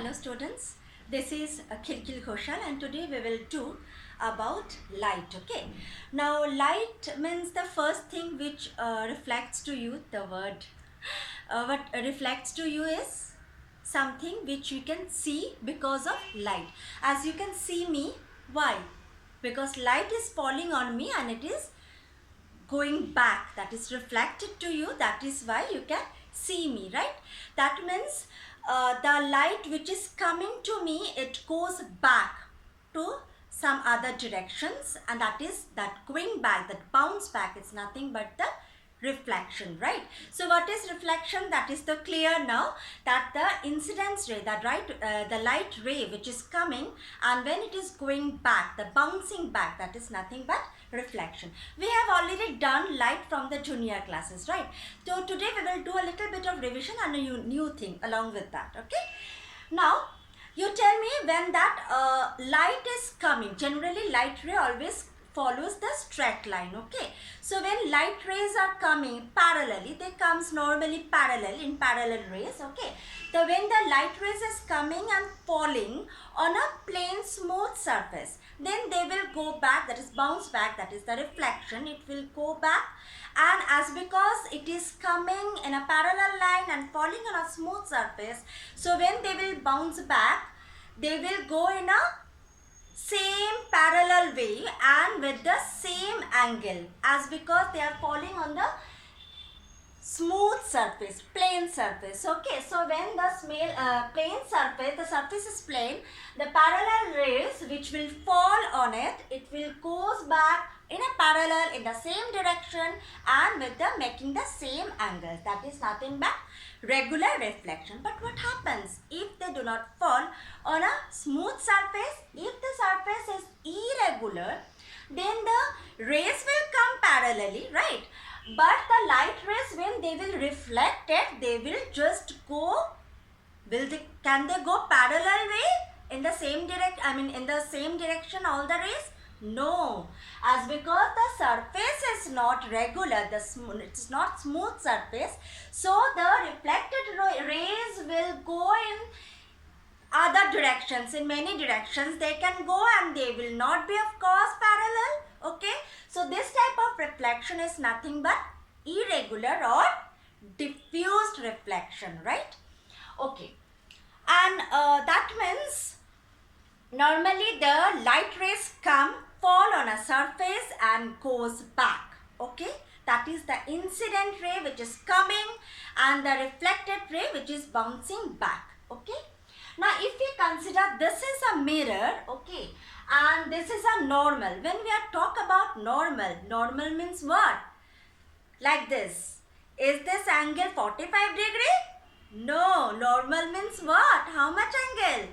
Hello students, this is Khilkhil Ghoshal and today we will do about light. Okay, now light means the first thing which reflects to you. The word what reflects to you is something which you can see because of light. As you can see me, why? Because light is falling on me and it is going back, that is reflected to you, that is why you can see me, right? That means the light which is coming to me, it goes back to some other directions, and that is that going back, that bounce back is nothing but the reflection, right? So what is reflection? That is the clear now, that the incidence ray, that the light ray which is coming, and when it is going back, the bouncing back, that is nothing but reflection. We have already done light from the junior classes, right? So today we will do a little bit of revision and a new thing along with that. Okay, now you tell me, when that light is coming, generally light ray always follows the straight line. Okay, so when light rays are coming parallelly, they comes normally parallel in parallel rays. Okay, so when the light rays is coming and falling on a plain smooth surface, then they will go back, that is bounce back, that is the reflection, it will go back. And as because it is coming in a parallel line and falling on a smooth surface, so when they will bounce back, they will go in a same parallel way and with the same angle, as because they are falling on the smooth surface, plain surface. Okay, so when the plain surface, the surface is plain, the parallel rays which will fall on it, it will goes back in a parallel in the same direction and with the making the same angles. That is nothing but regular reflection. But what happens if they do not fall on a smooth surface? If the surface is irregular, then the rays will come parallelly, right? But the light rays, when they will reflect it, they will just go, can they go parallel way in the same in the same direction all the rays? No, as because the surface is not regular, it's not smooth surface, so the reflected rays will go in other directions, in many directions they can go, and they will not be of course parallel. Okay, so this type of reflection is nothing but irregular or diffused reflection, right? Okay, and that means normally the light rays come, fall on a surface and goes back. Okay, that is the incident ray which is coming and the reflected ray which is bouncing back. Okay, now if we consider this is a mirror, okay, and this is a normal. When we are talk about normal means what? Like this. Is this angle 45 degree? No, normal means what? How much angle?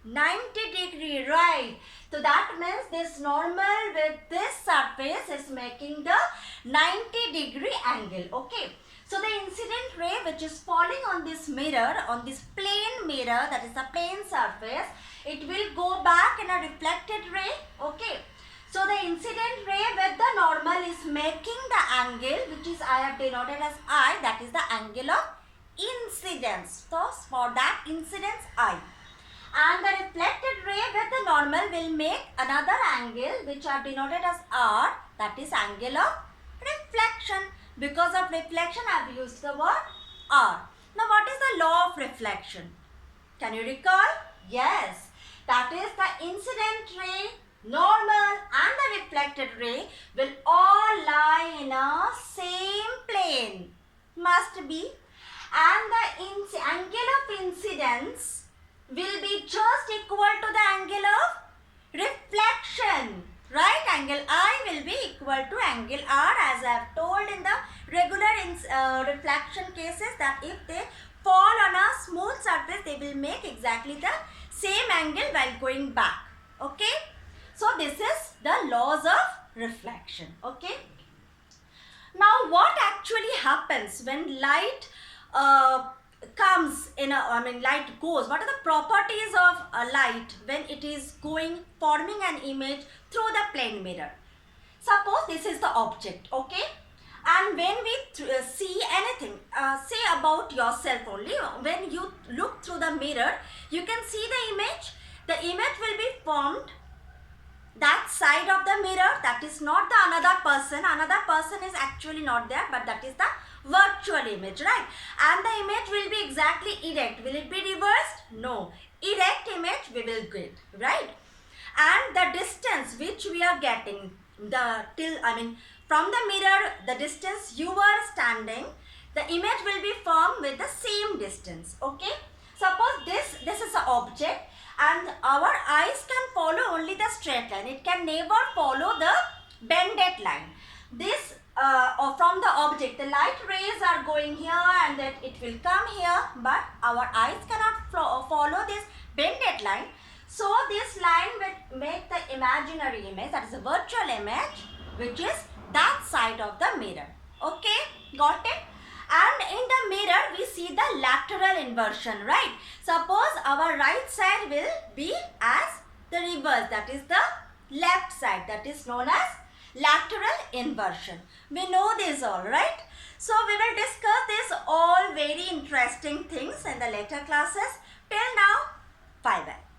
90 degree, right? So that means this normal with this surface is making the 90 degree angle. Okay, so the incident ray which is falling on this mirror, on this plain mirror, that is a plain surface, it will go back in a reflected ray. Okay, so the incident ray with the normal is making the angle which is I have denoted as I, that is the angle of incidence. So for that incidence I, and the reflected ray with the normal will make another angle which are denoted as R, that is angle of reflection. Because of reflection I have used the word R. Now what is the law of reflection? Can you recall? Yes, that is the incident ray, normal and the reflected ray will all lie in a same plane, must be, and the angle of incidence will be just equal to the angle of reflection, right? Angle I will be equal to angle R, as I have told in the regular reflection cases, that if they fall on a smooth surface, they will make exactly the same angle while going back. Okay, so this is the laws of reflection. Okay, now what actually happens when light comes in light goes? What are the properties of a light when it is going, forming an image through the plane mirror? Suppose this is the object, okay, And when we see anything, say about yourself only, when you look through the mirror, you can see the image. The image will be formed that side of the mirror, that is not the another person is actually not there, but that is the virtual image, right? And the image will be exactly erect. Will it be reversed? No. Erect image we will get, right? And the distance which we are getting, from the mirror, the distance you are standing, the image will be formed with the same distance, okay? Suppose this is an object, and our eyes can follow only the straight line. It can never follow the bended line. This or from the object, the light rays are going here and then it will come here, but our eyes cannot follow this bended line. So this line will make the imaginary image, that is a virtual image, which is that side of the mirror. Okay, got it? And in the mirror we see the lateral inversion, right? Suppose our right side will be as the reverse, that is the left side, that is known as lateral inversion. We know this all, right? So we will discuss this all very interesting things in the later classes. Till now, bye bye.